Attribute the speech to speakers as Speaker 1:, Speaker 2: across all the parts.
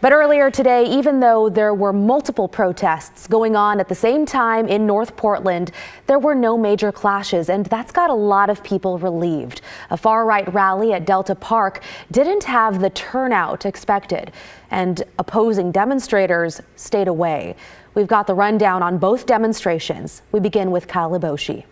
Speaker 1: But earlier today, even though there were multiple protests going on at the same time in North Portland, there were no major clashes, and that's got a lot of people relieved. A far-right rally at Delta Park didn't have the turnout expected, and opposing demonstrators stayed away. We've got the rundown on both demonstrations. We begin with Kyle Leboshi.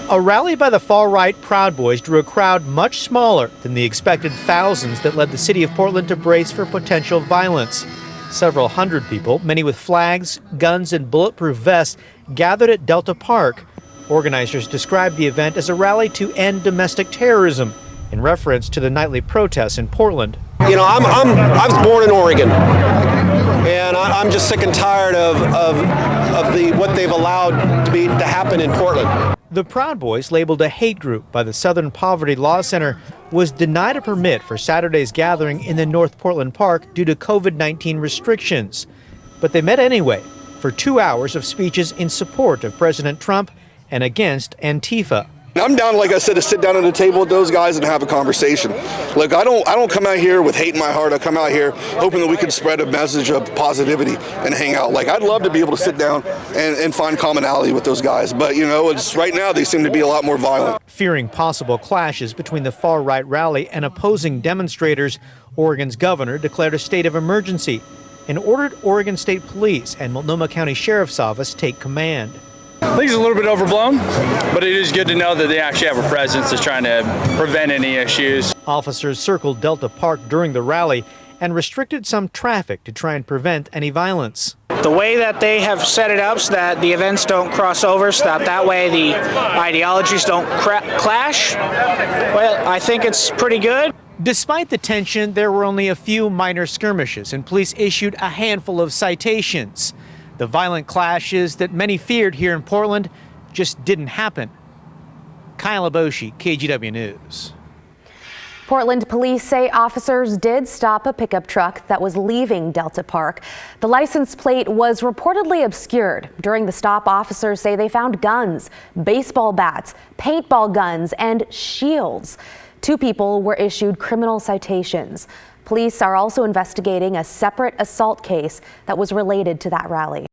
Speaker 2: A rally by the far-right Proud Boys drew a crowd much smaller than the expected thousands that led the city of Portland to brace for potential violence. Several hundred people, many with flags, guns, and bulletproof vests, gathered at Delta Park. Organizers described the event as a rally to end domestic terrorism, in reference to the nightly protests in Portland.
Speaker 3: You know, I was born in Oregon, and I'm just sick and tired of what they've allowed to happen in Portland.
Speaker 2: The Proud Boys, labeled a hate group by the Southern Poverty Law Center, was denied a permit for Saturday's gathering in the North Portland Park due to COVID-19 restrictions. But they met anyway for 2 hours of speeches in support of President Trump and against Antifa.
Speaker 4: I'm down, like I said, to sit down at a table with those guys and have a conversation. Look, I don't come out here with hate in my heart. I come out here hoping that we can spread a message of positivity and hang out. Like, I'd love to be able to sit down and find commonality with those guys. But, you know, it's right now they seem to be a lot more violent.
Speaker 2: Fearing possible clashes between the far-right rally and opposing demonstrators, Oregon's governor declared a state of emergency and ordered Oregon State Police and Multnomah County Sheriff's Office take command.
Speaker 5: I think it's a little bit overblown, but it is good to know that they actually have a presence that's trying to prevent any issues.
Speaker 2: Officers circled Delta Park during the rally and restricted some traffic to try and prevent any violence.
Speaker 6: The way that they have set it up so that the events don't cross over, so that way the ideologies don't clash, well, I think it's pretty good.
Speaker 2: Despite the tension, there were only a few minor skirmishes, and police issued a handful of citations. The violent clashes that many feared here in Portland just didn't happen. Kyle Leboshi, KGW News.
Speaker 1: Portland police say officers did stop a pickup truck that was leaving Delta Park. The license plate was reportedly obscured. During the stop, officers say they found guns, baseball bats, paintball guns, and shields. 2 people were issued criminal citations. Police are also investigating a separate assault case that was related to that rally.